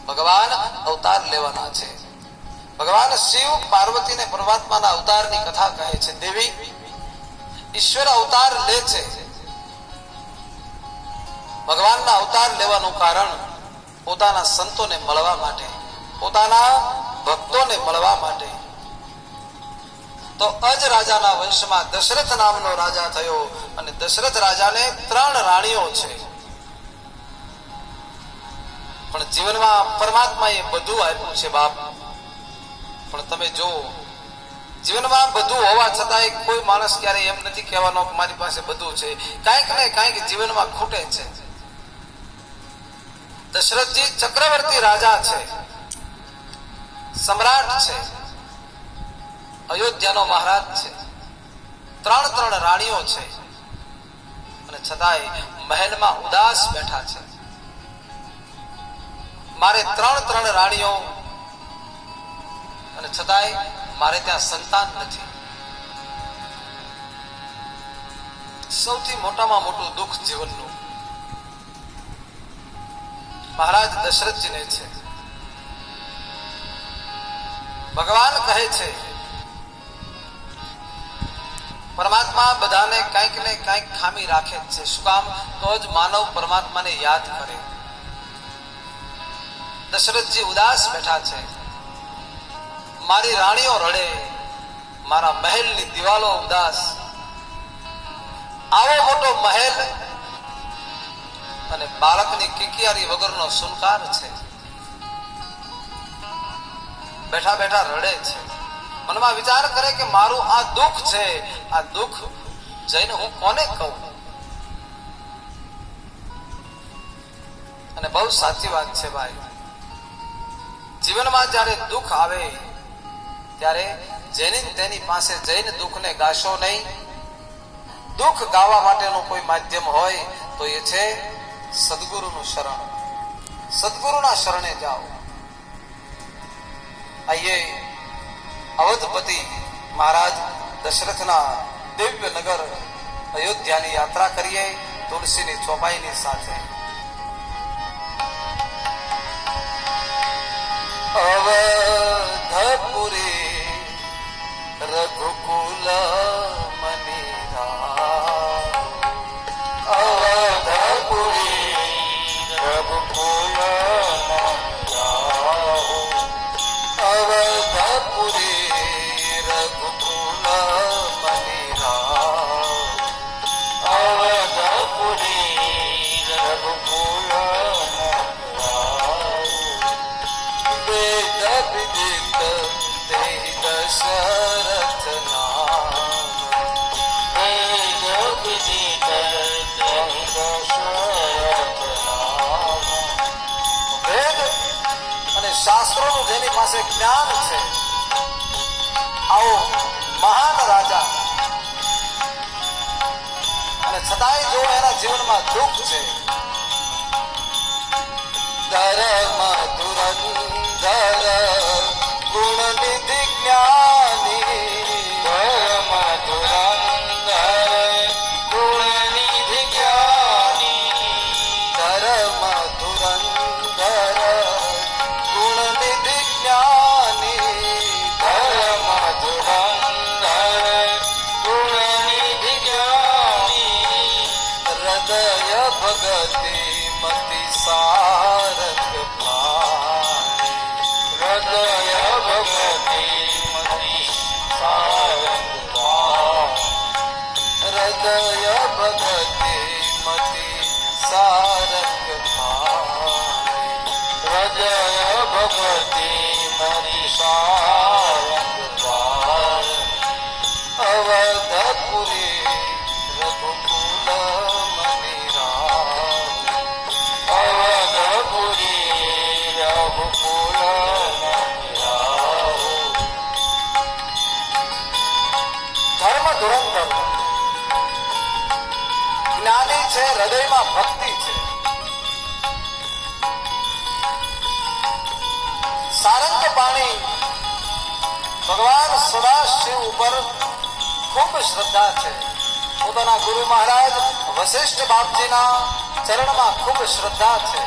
ભગવાન અવતાર લેવાના છે. ભગવાન શિવ પાર્વતી ને પરમાત્માના અવતારની કથા કહે છે. દેવી ઈશ્વર અવતાર લે છે. ભગવાનના અવતાર લેવાનું કારણ પોતાના સંતોને મળવા માટે, પોતાના ભક્તોને મળવા માટે. તો અજ રાજાના વંશમાં દશરથ નામનો રાજા થયો અને દશરથ રાજાને 3 રાણીઓ છે. પણ જીવનમાં પરમાત્માએ બધું આપ્યું છે બાપ. પણ તમે જો જીવનમાં બધું હોવા છતાંય કોઈ માણસ ક્યારે એમ નથી કહેવાનો કે મારી પાસે બધું છે. કાંઈક ને કાંઈક જીવનમાં ખૂટે છે. દશરથજી ચક્રવર્તી રાજા છે, સમ્રાટ છે, અયોધ્યાનો મહારાજ છે, 3 રાણીઓ છે અને છતાંય મહેલમાં ઉદાસ બેઠા છે. મારે 3 રાણીઓ અને છતાંય મારે ત્યાં સંતાન નથી. સૌથી મોટામાં મોટું દુઃખ જીવનનું મહારાજ દશરથજીને છે. ભગવાન કહે છે પરમાત્મા બધાને કંઈક ને કંઈક ખામી રાખે છે. શું કામ? તો જ માનવ પરમાત્માને યાદ કરે. દશરથજી ઉદાસ બેઠા છે. મારી રાણીઓ રડે, મારા મહેલની દિવાલો ઉદાસ. આવો મોટો મહેલ અને બાળકની કિકિયારી વગરનો સુનકાર છે. બેઠા બેઠા રડે છે. મનમાં વિચાર કરે કે મારું આ દુઃખ છે, આ દુઃખ જઈને હું કોને કહું? અને બહુ સાચી વાત છે ભાઈ. જીવનમાં જ્યારે દુઃખ આવે ત્યારે જેની તેની પાસે જઈને દુઃખને ગાશો નહીં. દુઃખ ગાવા માટેનું કોઈ માધ્યમ હોય તો એ છે સદગુરુનું શરણ. સદગુરુના શરણે જાઓ. આઈએ અવધપતિ મહારાજ દશરથના દિવ્ય નગર અયોધ્યાની યાત્રા કરીએ તુલસીની ચોપાઈની સાથે. અવધપુરી રઘુકુલ મનીરા, અવધપુરી રઘુકુલ મનીરા, અવધપુરી રઘુકુલ મનીરા, અવધપુરી રઘુકુલ વિદિત તેહિ દશરથ નામ, વેદ વિદિત તેહિ દશરથ નામ. વેદ અને શાસ્ત્રોનું જેની પાસે જ્ઞાન છે આવો મહાન રાજા, અને છતાંય જો એના જીવનમાં દુઃખ છે. ધર્મ ધુરંધર ગુણ નિધિ જ્ઞાની, ધર્મ ધુરંધર ગુણ નિધિ જ્ઞાની, ધર્મ ધુરંધર ગુણ નિધિ જ્ઞાની, ધર્મ ધુરંધર ગુણ નિધિ જ્ઞાની. હૃદય ભગતિ મતિ સારથ પાણી, હૃદય ભગતિ મતિ સારથ પાણી, હૃદય ભગતિ મતિ સારથ પાણી, હૃદય ભગતિ મતિ સારથ પાણી. અવધપુરી રઘુકુલ મનીરા, અવધપુરી રઘુકુલ મનીરા. ધર્મ ધુરંધર જ્ઞાની છે, હૃદયમાં ભક્તિ છે. સારંગ પાણી ભગવાન સદાશિવ ઉપર ખૂબ શ્રદ્ધા છે. પોતાના ગુરુ મહારાજ વશિષ્ઠ બાપજીના ચરણમાં ખૂબ શ્રદ્ધા છે.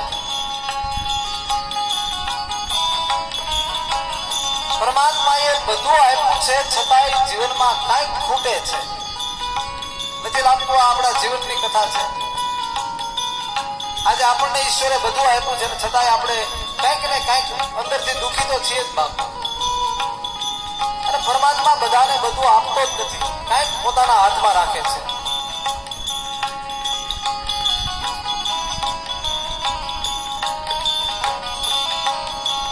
પરમાત્માએ બધું આપ્યું છે છતાંય જીવનમાં કાંઈક ખૂટે છે. નથી લાગતું આ આપણા જીવનની કથા છે. આજે આપણને ઈશ્વરે બધું આપ્યું છે છતાંય આપણે કંઈક ને કંઈક અંદરથી દુઃખી તો છીએ જ બાપ. અને પરમાત્મા બધાને બધું આપતો જ નથી, કંઈક પોતાના હાથમાં રાખે છે.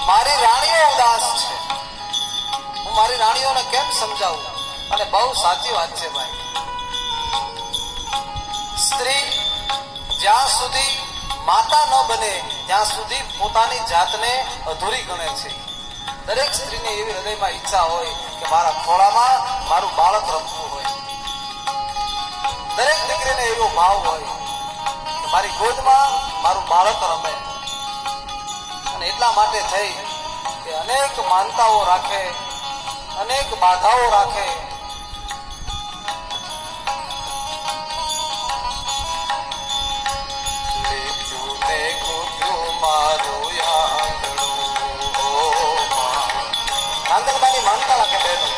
મારી રાણીઓ ઉદાસ છે, હું મારી રાણીઓને કેમ સમજાવું? અને બહુ સાચી વાત છે ભાઈ. સ્ત્રી જ્યાં સુધી માતા ન બને ત્યાં સુધી પોતાની જાતને અધૂરી ગણે છે. દરેક સ્ત્રીને એવી હૃદયમાં ઈચ્છા હોય કે મારા ખોળામાં મારું બાળક રમતું હોય. દરેક દીકરીને એવો ભાવ હોય કે મારી ગોદમાં મારું બાળક રમે. અને એટલા માટે થઈ કે અનેક માનતાઓ રાખે, અનેક બાધાઓ રાખે. આંગણબાની માનતા રાખે બહેનો.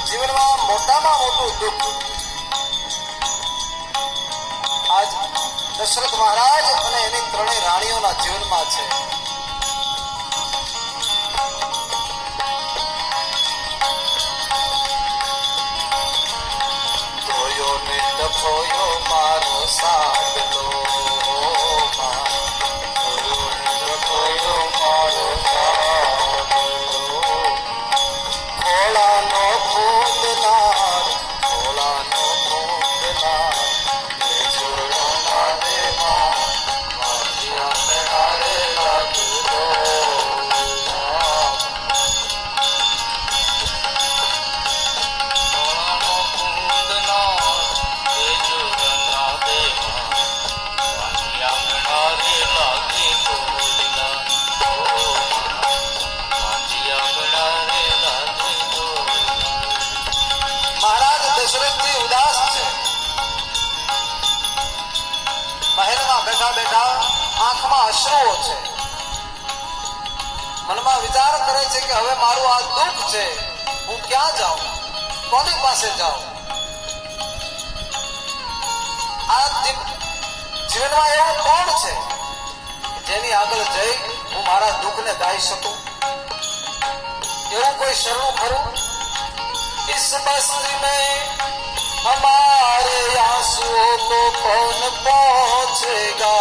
જીવનમાં મોટામાં મોટું દુઃખ આજ દશરથ મહારાજ અને એની ત્રણેય રાણીઓના જીવનમાં છે. ધોયો ને ડફોયો મારો સાગલો, બેઠા બેઠા આંખમાં અશ્રુઓ છે. મનમાં વિચાર કરે છે કે હવે મારું આ દુઃખ છે, હું ક્યાં જાઉં, કોની પાસે જાઉં? આ જીવનમાં એવું કોણ છે જેની આગળ જઈ હું મારા દુઃખને ગાઈ શકું? એવું કોઈ શરણું ખરું? इस बस्ती में हमारे आंसुओं को कौन पहुंचेगा?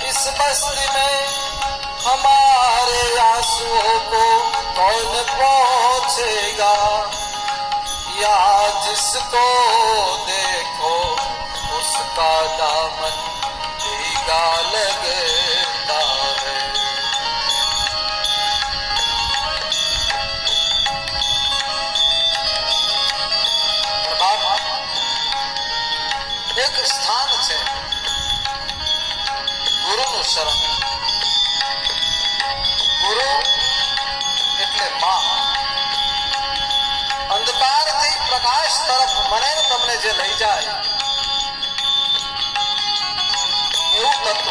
इस बस्ती में हमारे आंसुओं को कौन पहुंचेगा? यहाँ जिसको देखो उसका दामन भीगा लगता है. એક સ્થાન છે ગુરુનું શરણ. ગુરુ એટલે માં. અંધકારથી પ્રકાશ તરફ મને ને તમને જે લઈ જાય એવું તત્વ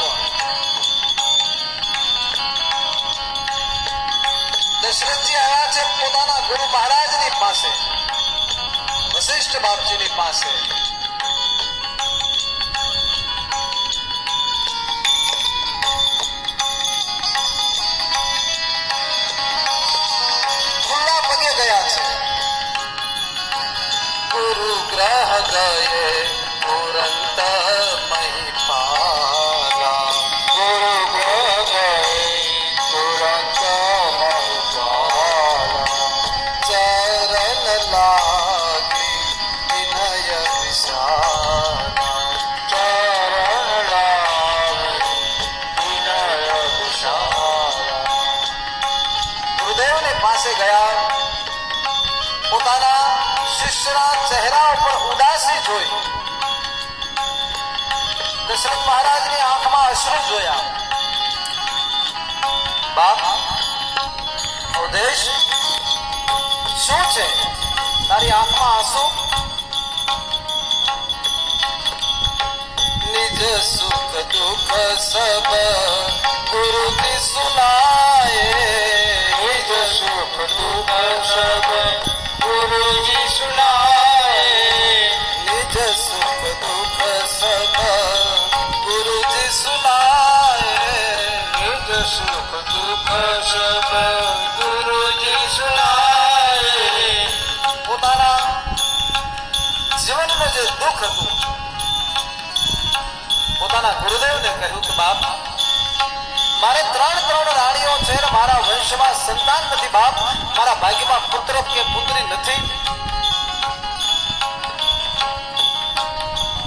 દશરથજી આવ્યા છે પોતાના ગુરુ મહારાજની પાસે, વશિષ્ઠ બાપજીની પાસે. ખુલ્લા પગે ગયા છે. ગુરુ ગ્રહ ગયે પુરંત મહિપાલા, ગુરુ ગ્રહ ગયે પુરંત મહિપાલા, ચરણ લાગી વિનય વિશાલા, ચરણ લાગી વિનય વિશાલા. ગુરુદેવની પાસે ગયા, પોતાના શિષ્યના ચહેરા ઉપર ઉદાસી જોઈ. દશરથ મહારાજની આંખમાં અશ્રુ જોયા. બાપ, અવધેશ, શું છે તારી આંખમાં આંસુ? નિજ સુખ દુઃખ સબ ગુરુ કી સુનાએ, નિજ સુખ દુઃખ સબ ગુરુજી સુનાએ, નિજ સુખ દુઃખ સબ ગુરુજી સુનાએ, નિજ સુખ દુઃખ સબ ગુરુજી સુનાએ. પોતાના જીવનનું જે દુઃખ હતું પોતાના ગુરુદેવને કહ્યું કે બાપ, મારે ત્રણ રાણીઓ છે ને મારા વંશમાં સંતાન નથી. બાપ, મારા ભાગ્યમાં પુત્ર કે પુત્રી નથી.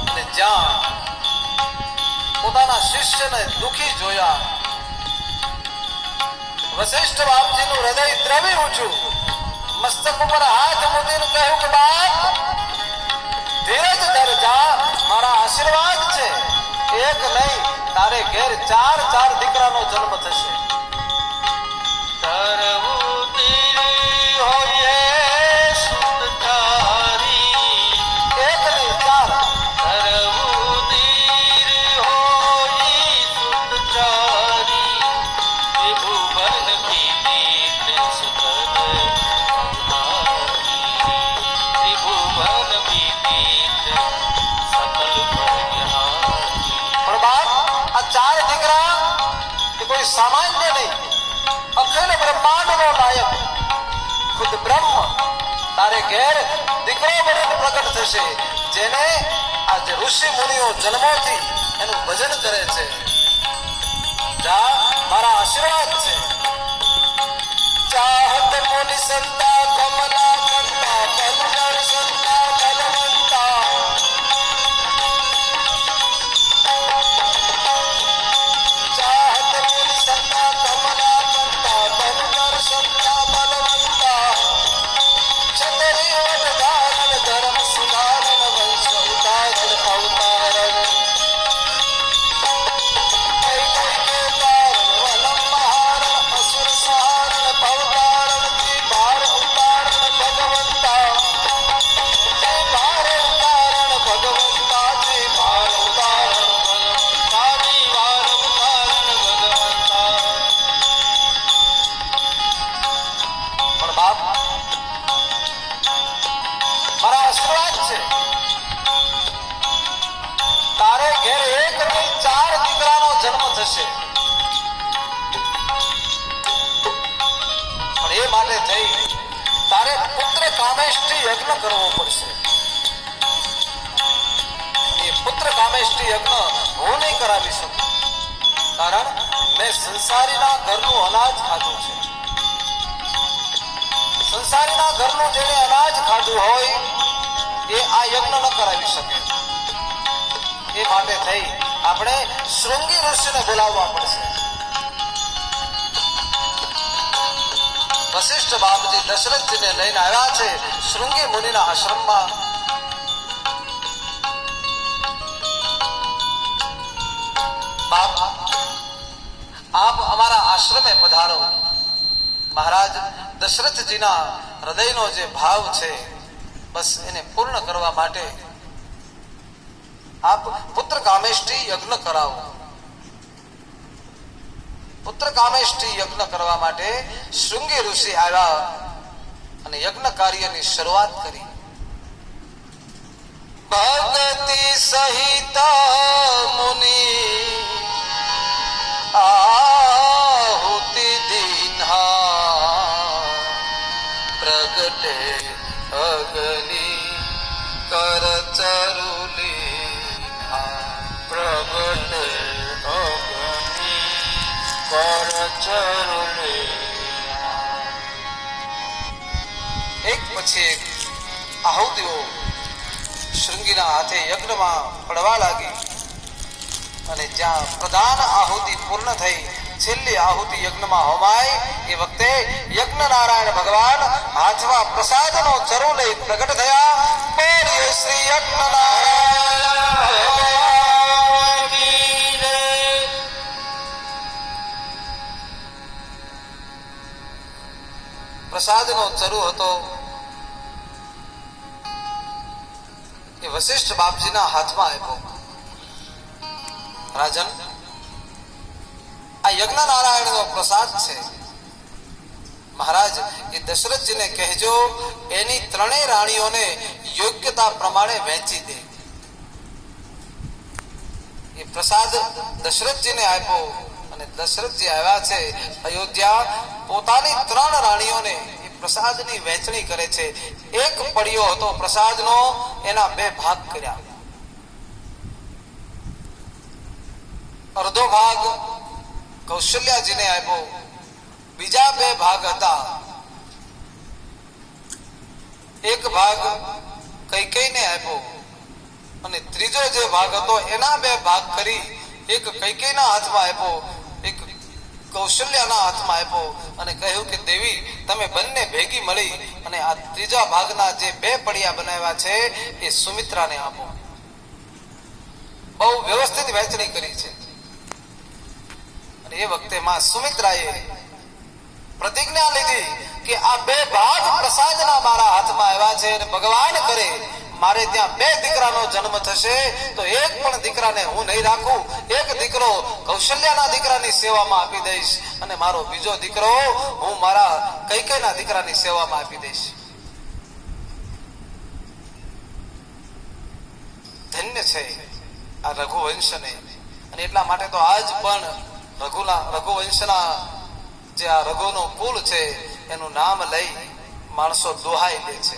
અને જ્યાં પોતાના શિષ્યને દુખી જોયા, વશિષ્ઠ બાપજીનું હૃદય દ્રવી ઊંચું, મસ્તક ઉપર હાથ મૂકીને કહ્યું કે બાપ, ધીરજ ધર જા, મારા આશીર્વાદ છે. એક નહીં, તારે ઘેર ચાર દીકરાનો જન્મ થશે. એક નહીં, ચાર. ચાર દીકરા એ કોઈ સામાન્ય નહીં, અખિલ બ્રહ્માંડનો નાયક ખુદ બ્રહ્મ તારે ઘેર દીકરો બનીને પ્રગટ થશે, જેને આજે ઋષિ મુનિઓ જન્મોથી એનું ભજન કરે છે. જા, મારા આશીર્વાદ છે. ચાહત મુનિ સંતા કમલા કંતા પંદર સંતા બલવંતા, મારા આશીર્વાદ છે. તારે ઘેર એક નહીં, ચાર દીકરાનો જન્મ થશે. પણ એ માટે થઈ તારે પુત્ર કામેષ્ટી યજ્ઞ કરવો પડશે. એ પુત્ર કામેષ્ટી યજ્ઞ હું નહીં કરાવી શકું, કારણ મેં સંસારીના ઘરનું અનાજ ખાધું છે. સંસારીના ઘરનું જેને અનાજ ખાધું હોય એ આ યજ્ઞ ન કરાવી શકે. એ માટે થઈ આપણે શૃંગી ઋષિને બોલાવવા પડશે. વશિષ્ઠ બાપજી દશરથજીને લઈને આવ્યા છે શૃંગી મુનિના આશ્રમમાં. બાપ, આપ અમારા આશ્રમે પધારો. મહારાજ દશરથજીના હૃદયનો જે ભાવ છે બસ એને પૂર્ણ કરવા માટે આપ પુત્ર કામેષ્ટી યજ્ઞ કરાવો. પુત્ર કામેષ્ટી યજ્ઞ કરવા માટે શૃંગી ઋષિ આવ્યા અને યજ્ઞ કાર્યની શરૂઆત કરી. ભક્તિ સહિત મુનિ આહુતિ દીન્હા પ્રગટે અગ્નિ કર ચરુલી પ્રગટે અગ્નિ કર ચરુલી. એક પછી એક આહુતિઓ શૃંગીના હાથે યજ્ઞમાં પડવા લાગી અને જ્યાં પ્રધાન આહુતિ પૂર્ણ થઈ, છેલ્લી આહુતિ યજ્ઞમાં હોમાય એ વખતે યજ્ઞ નારાયણ ભગવાન હાથમાં પ્રસાદનો ચરુ લઈ પ્રગટ થયા. બોલીએ શ્રી યજ્ઞ નારાયણ. પ્રસાદનો ચરુ હતો એ વશિષ્ઠ બાપજીના હાથમાં આપ્યો. રાજન, આ યજ્ઞ નારાયણનો પ્રસાદ છે. મહારાજ, એ દશરથજીને કહેજો એની ત્રણેય રાણીઓને યોગ્યતા પ્રમાણે વહેંચી દે. એ પ્રસાદ દશરથજીને આપ્યો અને દશરથજી આવ્યા છે અયોધ્યા. પોતાની 3 રાણીઓને પ્રસાદની વહેંચણી કરે છે. એક પડ્યો હતો પ્રસાદનો, એના 2 ભાગ કર્યા. અડધો ભાગ કૌશલ્યાજીને આપ્યો, બીજા 2 ભાગ હતા. એક ભાગ કૈકેયીને આપ્યો અને ત્રીજો જે ભાગ હતો એના 2 ભાગ કરી એક કૈકેયીના હાથમાં આપ્યો, એક કૌશલ્યાના હાથમાં આપ્યો અને કહ્યું કે દેવી, તમે બંને ભેગી મળી અને આ ત્રીજા ભાગના જે 2 પડિયા બનાવ્યા છે એ સુમિત્રાને આપો. બહુ વ્યવસ્થિત વહેંચણી કરી છે. અને એ વખતે માં સુમિત્રાએ પ્રતિજ્ઞા લીધી કે આ 2 ભાગ પ્રસાદના મારા હાથમાં આવ્યા છે અને ભગવાન કરે મારે ત્યાં 2 દીકરાનો જન્મ થશે તો એક પણ દીકરાને હું નહીં રાખું. એક દીકરો કૌશલ્યાના દીકરાની સેવામાં આપી દઈશ અને મારો બીજો દીકરો હું મારા કૈકેયીના દીકરાની સેવામાં આપી દઈશ. ધન્ય છે આ રઘુવંશને. અને એટલા માટે તો આજ પણ રઘુવંશના જે આ રઘુનો કુલ છે એનું નામ લઈ માણસો દોહાઈ લે છે.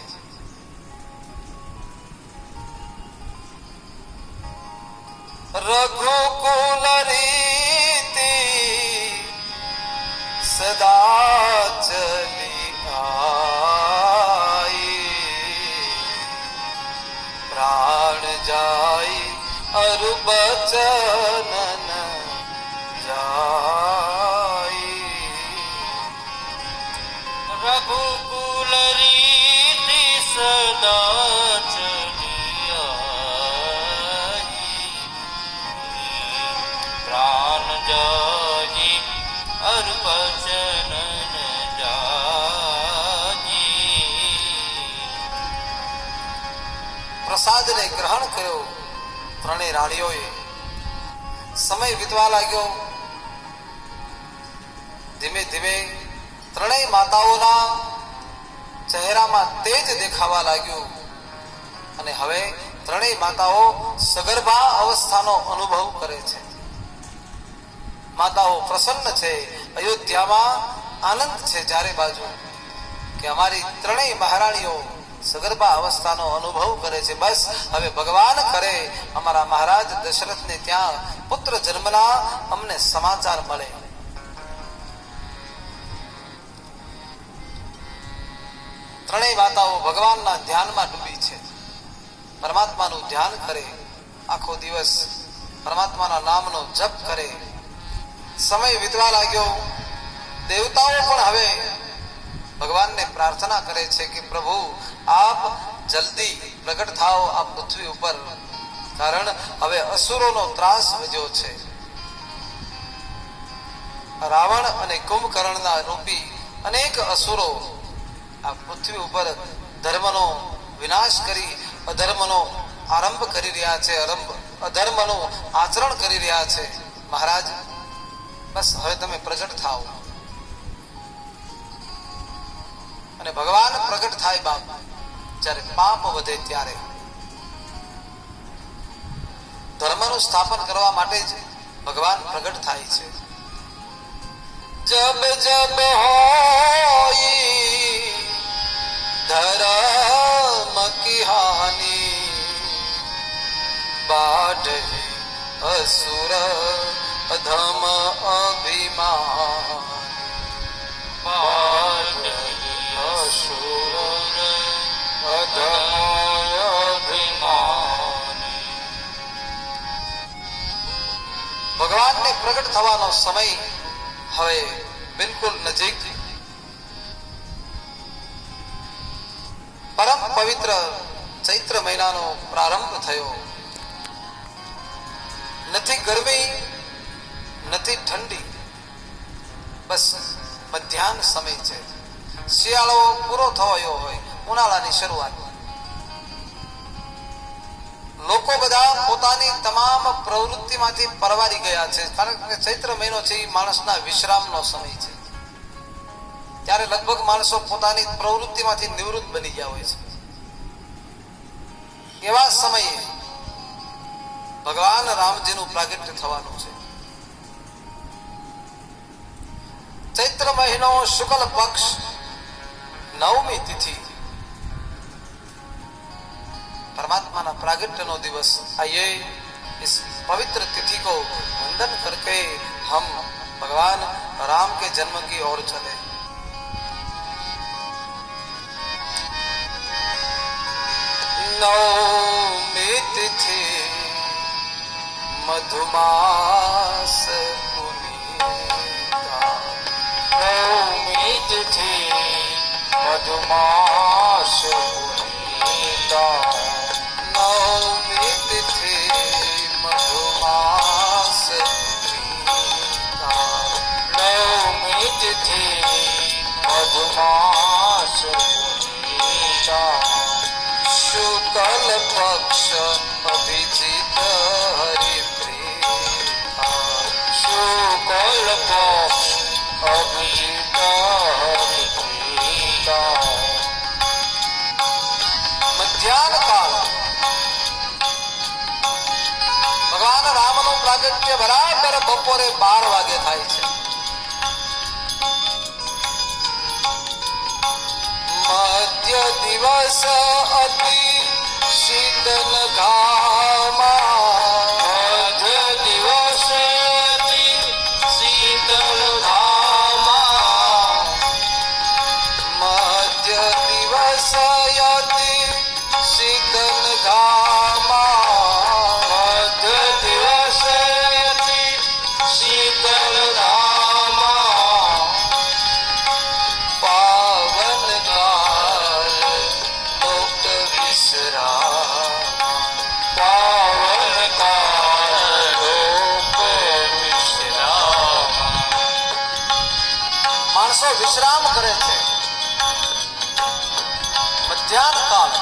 રઘુકુલ રીતિ સદા ચલી આઈ, પ્રાણ જાય અરુ બચન જાય. રઘુકુલ રીતિ સદા ચલી આઈ, પ્રાણ જાઈ અર બચન જાઈ. પ્રસાદને ગ્રહણ કર્યો 3 રાણીઓએ. સમય વીતવા લાગ્યો. ધીમે ધીમે 3 માતાઓના ચહેરામાં તેજ દેખાવા લાગ્યું અને હવે 3 માતાઓ સગર્ભા અવસ્થાનો અનુભવ કરે છે. માતાઓ પ્રસન્ન છે. અયોધ્યામાં આનંદ છે ચારે બાજુ કે અમારી 3 મહારાણીઓ સગર્ભા અવસ્થાનો અનુભવ કરે છે. બસ હવે ભગવાન કરે અમારા મહારાજ દશરથને ત્યાં પુત્ર જન્મના અમને સમાચાર મળે. ત્રણેય માતાઓ ભગવાનના ધ્યાનમાં ડૂબી છે. પરમાત્માનું ધ્યાન કરે, આખો દિવસ પરમાત્માના નામનો જપ કરે. સમય વીતવા લાગ્યો. દેવતાઓ પણ હવે ભગવાનને પ્રાર્થના કરે છે કે પ્રભુ આપ જલ્દી પ્રગટ થાઓ આ પૃથ્વી ઉપર, કારણ હવે અસુરોનો ત્રાસ વધ્યો છે. રાવણ અને કુંભકર્ણના રૂપી અનેક અસુરો આ પૃથ્વી ઉપર ધર્મનો વિનાશ વિનાશ કરી અધર્મનો આરંભ કરી રહ્યા છે, અધર્મનું આચરણ કરી રહ્યા છે. મહારાજ બસ હવે તમે પ્રગટ થાઓ. અને ભગવાન પ્રગટ થાય બાપ જ્યારે પાપ વધે ત્યારે. ધર્મનું સ્થાપન કરવા માટે જ ભગવાન પ્રગટ થાય છે. જબ જબ હોઈ ધર્મ કી હાની બાઢે અસુર અધમ અભિમાન બાઢે અસુર અધમ અભિમાન. ભગવાનને પ્રગટ થવાનો સમય હવે બિલકુલ નજીક. પરમ પવિત્ર ચૈત્ર મહિનાનો પ્રારંભ થયો. નથી ગરમી નથી ઠંડી, બસ મધ્યાહન સમય છે. શિયાળો પૂરો થયો હોય, ઉનાળાની શરૂઆત. લોકો બધા પોતાની તમામ પ્રવૃત્તિમાંથી પરવારી ગયા છે, કારણ કે ચૈત્ર મહિનો છે એ માણસના વિશ્રામનો સમય છે. ત્યારે લગભગ માણસો પોતાની પ્રવૃત્તિમાંથી નિવૃત્ત બની ગયા હોય છે. એવા સમયે ભગવાન રામજીનું પ્રાગટ્ય થવાનું છે. ચૈત્ર મહિનો શુક્લ પક્ષ નવમી તિથિ परमात्मा प्रागट्य नो दिवस. आइए इस पवित्र तिथि को वंदन करके हम भगवान राम के जन्म की ओर चले. नवमी तिथि मधुमास पुनीता. नवमी तिथि मधुमास पुनीता. नवमी तिथि मधुमास पुनीता. नवमी तिथि मधुमास पुनीता. शुक्ल पक्ष अभिजित हरिप्रीता. शुक्ल पक्ष अभिजित हरिप्रीता. मध्याह्न काल ભગવાન રામનું પ્રાગટ્ય બરાબર બપોરે 12 વાગે થાય છે. મધ્ય દિવસ અતિ શીતલ ઘામા. મધ્ય દિવસ અતિ શીતલ ઘામા. મધ્ય દિવસ અતિ શીતલ ઘામા. મધ્ય દિવસ અતિ શીતલ ઘામા. પાવન કાલ લોક વિશ્રામ. પાવન કાલ લોક વિશ્રામ. માણસો વિશ્રામ કરે છે. મધ્યાહન કાળ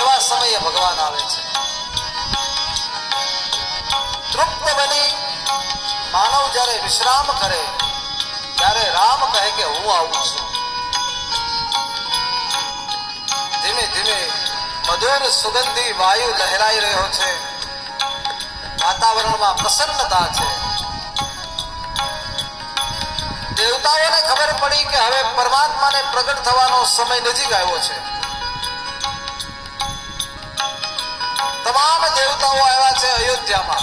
એવા સમયે ભગવાન આવે છે. તૃપ્ત બની માનવ જ્યારે વિશ્રામ કરે ત્યારે રામ કહે કે હું આવું છું. ધીમે ધીમે મધુર સુગંધી વાયુ લહેરાઈ રહ્યો છે. વાતાવરણમાં પ્રસન્નતા છે. દેવતાઓને ખબર પડી કે હવે પરમાત્માને પ્રગટ થવાનો સમય નજીક આવ્યો છે. તમામ દેવતાઓ આવ્યા છે અયોધ્યામાં.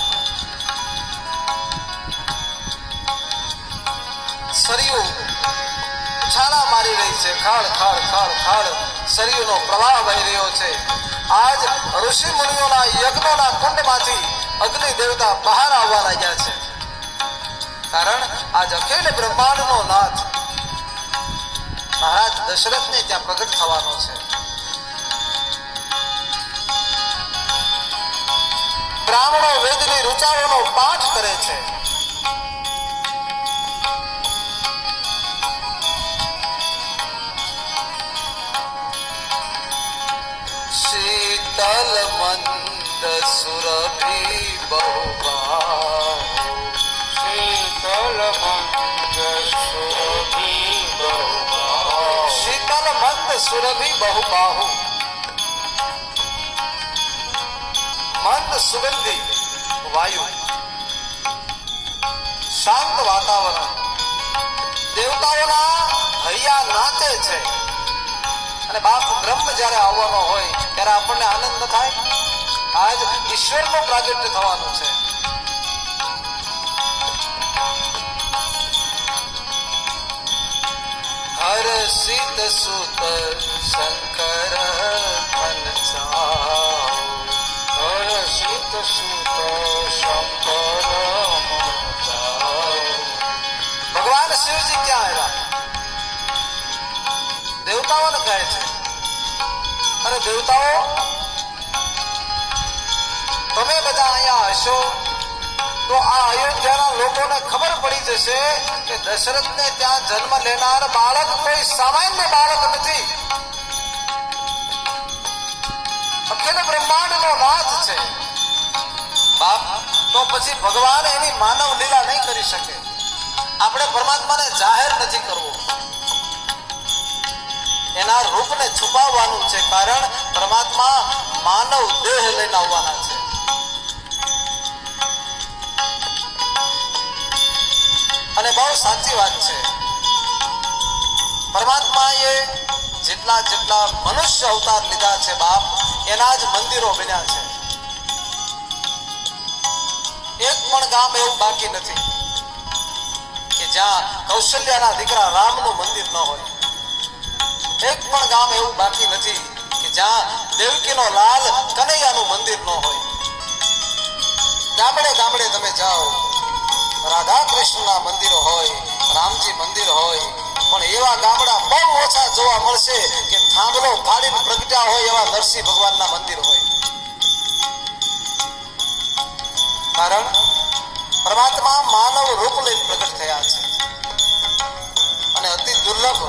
સરયુ ઉછાળા મારી રહી છે. ખળ ખળ ખળ ખળ સરયુનો પ્રવાહ વહી રહ્યો છે. આજ ઋષિ મુનિઓના યજ્ઞોના કુંડમાંથી અગ્નિ દેવતા બહાર આવવા લાગ્યા છે. કારણ આજ અખિલ બ્રહ્માંડનો નાથ મહારાજ દશરથને ત્યાં પ્રગટ થવાનો છે. બ્રાહ્મણો વેદની ઋચાઓનો પાઠ કરે છે. शीतल मंद सुरभि बहुबाहु शीतल मंद सुरभि बहुबाहु शीतल मंद सुरभि बहुबाहु मंद सुगंधी वायु શાંત વાતાવરણ દેવતાઓના હૈયા નાચે છે અને બાપ બ્રહ્મ જ્યારે આવવાનો હોય ત્યારે આપણને આનંદ ન થાય આજ ઈશ્વરનું પ્રાગટ્ય થવાનું છે હર્ષિત સુત શંકર મન ચાઉ હર્ષિત સુત શંકર મન ચાઉ ભગવાન શિવજી ક્યાં આવ્યા દેવતાઓને કહે છે અરે દેવતાઓ તમે બધા અહીંયા હશો તો આ અયોધ્યાના લોકોને ખબર પડી જશે કે દશરથને ત્યાં જન્મ લેનાર બાળક કોઈ સામાન્ય બાળક નથી અખિલ બ્રહ્માંડનો નાથ છે બાપ તો પછી ભગવાન એની માનવ લીલા નહીં કરી શકે આપણે પરમાત્માને જાહેર નથી કરવો એના રૂપને છુપાવવાનું છે કારણ પરમાત્મા માનવ દેહ લઈને આવવાના છે અને બહુ સાચી વાત છે પરમાત્માએ જેટલા જેટલા મનુષ્ય અવતાર લીધા છે બાપ એના જ મંદિરો બન્યા છે એક પણ ગામ એવું બાકી નથી કે જ્યાં કૌશલ્યાના દીકરા રામનું મંદિર ન હોય એક પણ ગામ એવું બાકી નથી કે જ્યાં દેવકીનો લાલ કનૈયાનું મંદિર ન હોય ગામડે ગામડે તમે જાઓ રાધા કૃષ્ણના મંદિરો હોય રામજી મંદિર હોય પણ એવા ગામડા બહુ ઓછા જોવા મળશે કે થાંભલો ફાડીને પ્રગટ્યા હોય એવા નરસિંહ ભગવાનના મંદિર હોય કારણ પરમાત્મા માનવ રૂપ લઈને પ્રગટ થયા છે અને અતિ દુર્લભ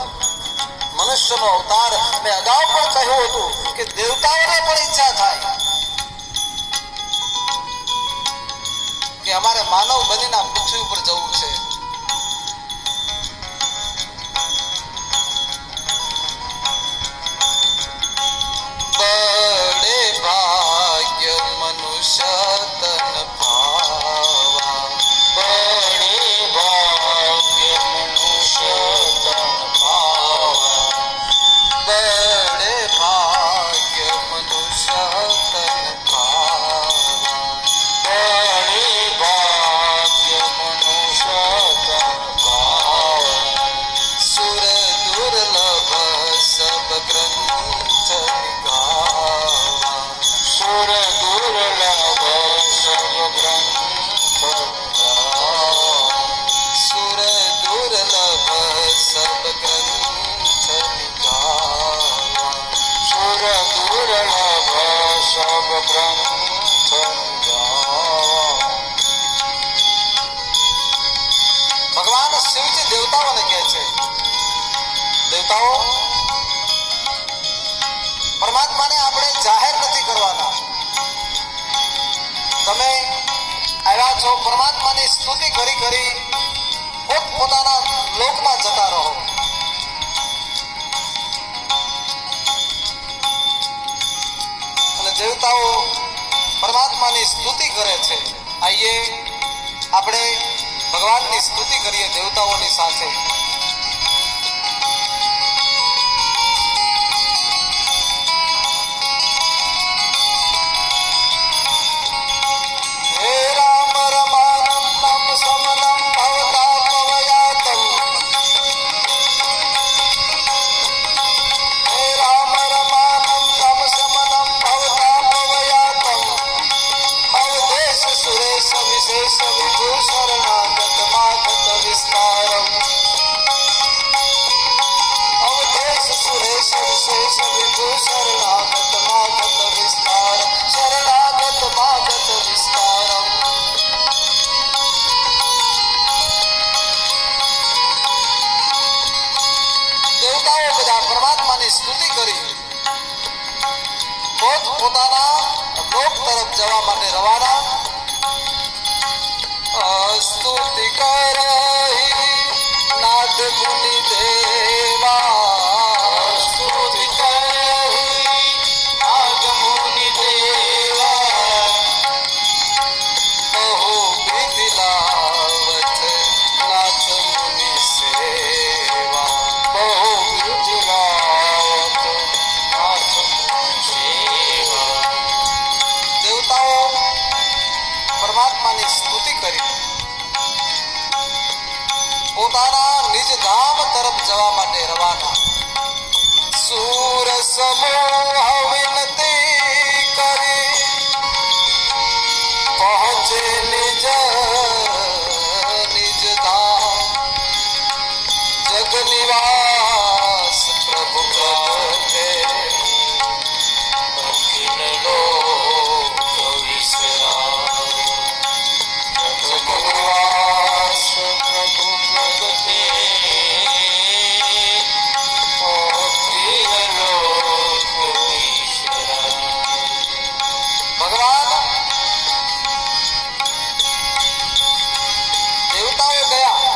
મનુષ્યનો અવતાર મેં અગાઉ પણ કહ્યું હતું કે દેવતાઓને પણ ઈચ્છા થાય કે અમારે માનવ બનીને પૃથ્વી ઉપર જવું છે બડે ભાગ્ય મનુષ્ય તન પાવા બડે ભાગ્ય મનુષ્ય તન પાવા બડે ભાગ્ય મનુષ્ય તન પાવા બડે ભાગ્ય મનુષ્ય તન પાવા સુર દુર્લભ સબ ગ્રંથ ગાવા સુર દુર્લભ સબ ગ્રંથ ગાવા સુર દુર્લભ સબ ગ્રંથ ગાવા સુર દુર્લભ સબ ગ્રંથ ગાવા ભગવાન શિવજી દેવતાઓને કહે છે દેવતાઓ પરમાત્માને આપણે જાહેર નથી કરવાના તમે આવ્યા છો પરમાત્માની સ્તુતિ કરી કરી પોતપોતાના લોકમાં જતા રહો અને દેવતાઓ પરમાત્માની સ્તુતિ કરે છે આઈએ આપણે ભગવાનની સ્તુતિ કરીએ દેવતાઓની સાથે હે રામ રમાનંદમ સમનમ ભવતાપવયાતમ હે રામ રમાનંદમ સમનમ ભવતાપવયાતમ અવદેશ સુરેશ વિશેષ વિભૂ શરણાગત માગત વિસ્તારમ પોતાના લોક તરફ જવા માટે રવાના. સ્તુતિ કરહી નાદ મુનિ દેવા, સ્તુતિ કરહી નાદ મુનિ દેવા, બહુ વિધિ લાવત નાથ મુનિ સેવા. બહુ વિધિ લાવત નાથ મુનિ સેવા. દેવતાઓ પરમાત્માની સ્તુતિ કરી પોતાના નિજ ધામ તરફ જવા માટે રવાના. સૂર સમૂહ વિનતી કરી પહોંચે નિજ નિજ ધામ. જગ નિવાસ પ્રભુ પ્રગટે અખિલ લોક વિસરાય. જગનિવાસ પ્રભુ પ્રગટે અખિલ લોક વિસરાય. ભગવાન દેવતાઓ ગયા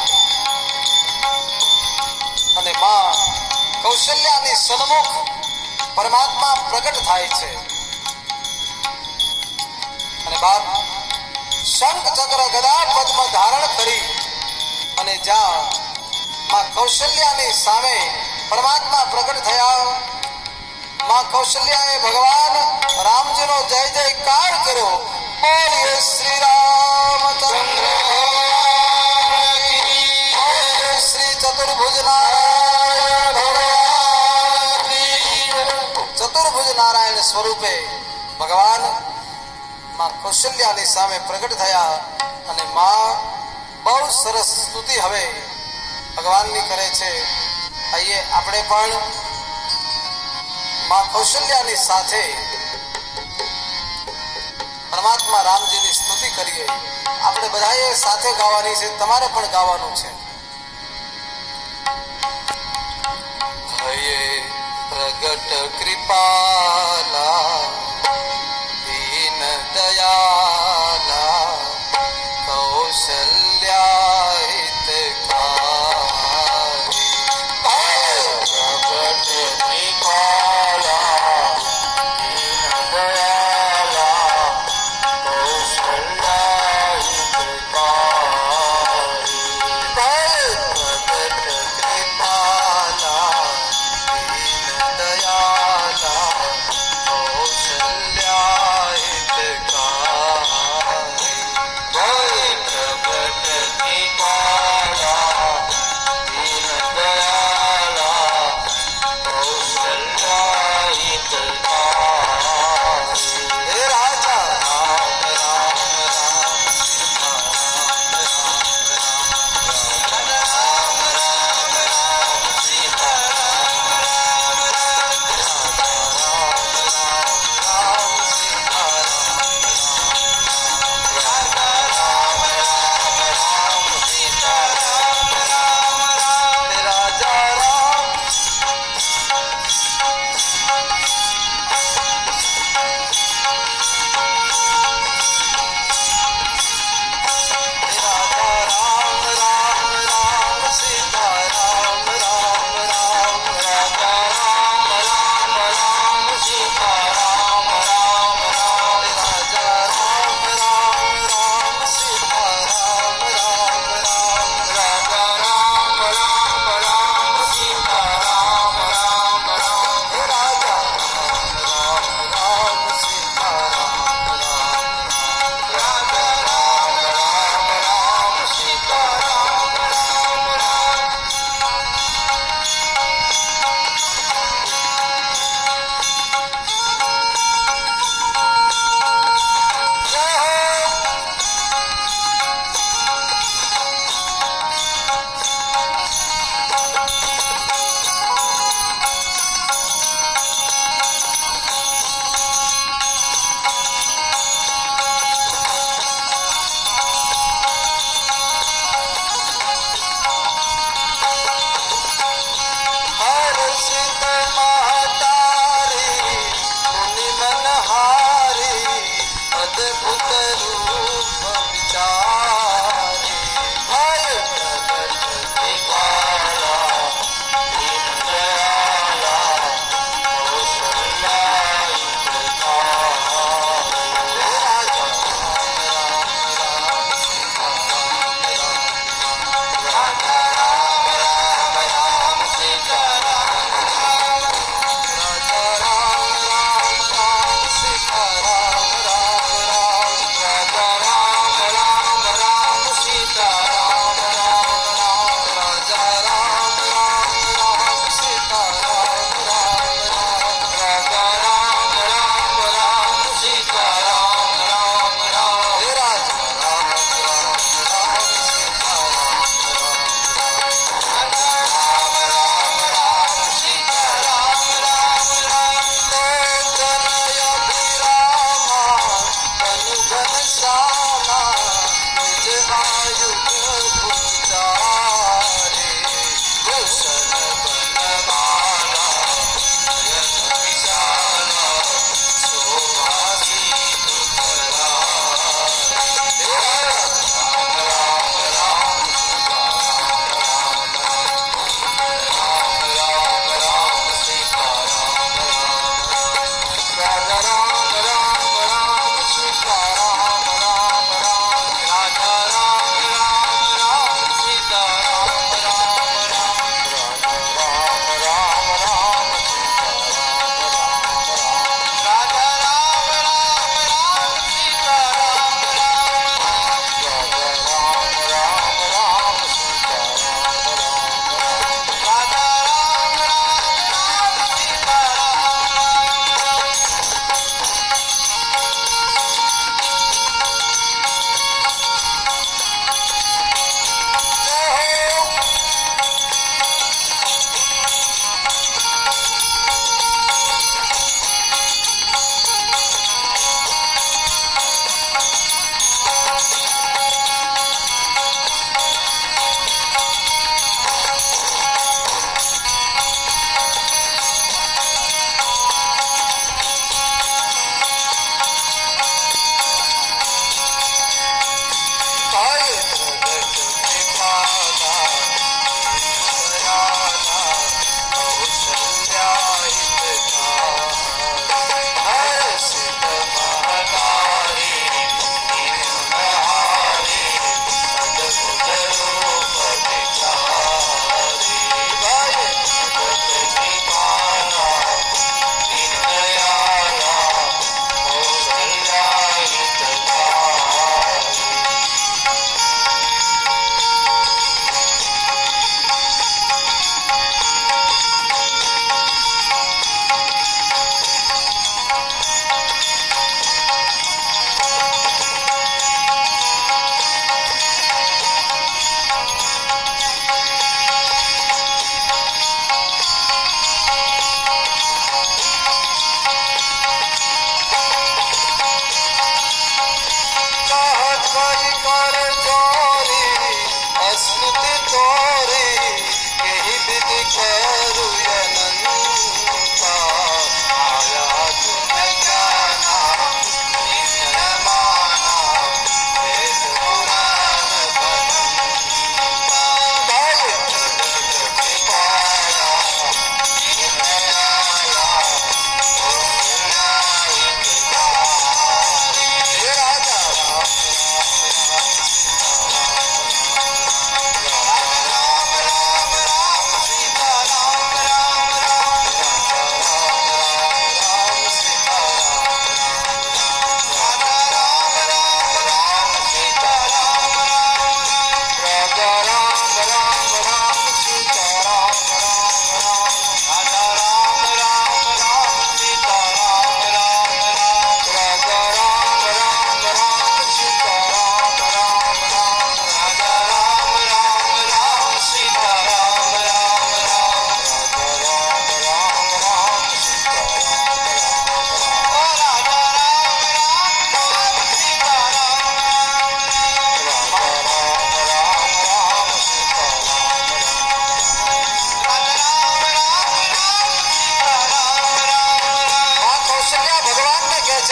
અને માં કૌશલ્યાની સન્મુખ પરમાત્મા પ્રગટ થાય છે. અને બાપ શંખ ચક્ર ગદા પદ્મ ધારણ કરી અને જ્યાં માં કૌશલ્યાની સામે પરમાત્મા પ્રગટ થયા, માં કૌશલ્યાએ ભગવાન રામજીનો જય જયકાર કર્યો. બોલીએ શ્રી રામચંદ્ર ભગવાન કી જય. શ્રી ચતુર્ભુજ નારાયણ ભગવાન કી જય. ચતુર્ભુજ નારાયણ સ્વરૂપે ભગવાન માં કૌશલ્યાની સામે પ્રગટ થયા અને માં બહુ સરસ સ્તુતિ હવે ભગવાનની કરે છે. આઈએ આપણે પણ માં કૌશલ્યાની સાથે પરમાત્મા રામજીની સ્તુતિ કરીએ. આપણે બધાએ સાથે ગાવાની છે, તમારે પણ ગાવાનું છે. ભયે પ્રગટ કૃપાલા દીન દયાલા કૌશલ્યા હિતકારી. પ્રગટ કૃપાલા દીન દયાલા કૌશલ્યા હિતકારી. પ્રગટ કૃપાલા દીન દયાલા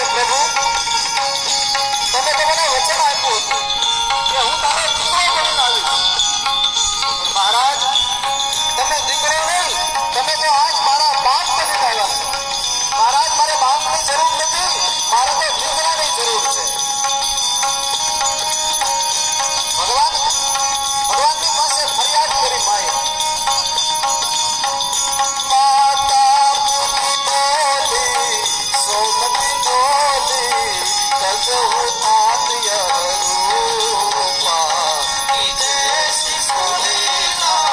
છે પ્રભુ તમે તો મને વચન આપ્યું હતું કે હું તારો દીકરો બનીને આવીશ પણ મહારાજ તમે દીકરો નહીં તમે તો આજ મારા બાપ બનીને આવ્યા છો મહારાજ મારે બાપની જરૂર નથી મારે તો દીકરાની જરૂર છે ભગવાનની પાસે ફરિયાદ કરી માએ માતા પુની બોલી સોમતી બોલી તજહુ તાત્ય રૂપા વિદેશી સુલેના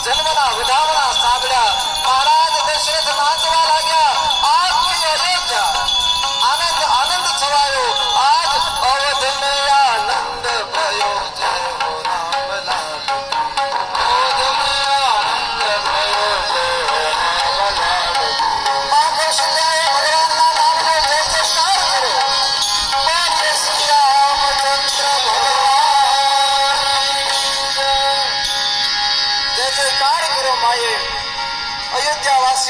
જન્મના વધામણા સાંભળ્યા મહારાજ દશરથ નાચવા લાગ્યા આખી અયોધ્યા આનંદ આનંદ છવાયો આજ અવધ મે આનંદ ભયો જય હો રામ લાલ અવધ મે આનંદ ભયો જય હો રામ લાલ મા કૌશલ્યાએ ભગવાનના નામનો જય જયકાર કર્યો બોલે શ્રી રામચંદ્ર ભગવાન જય જયકાર કર્યો માએ અયોધ્યા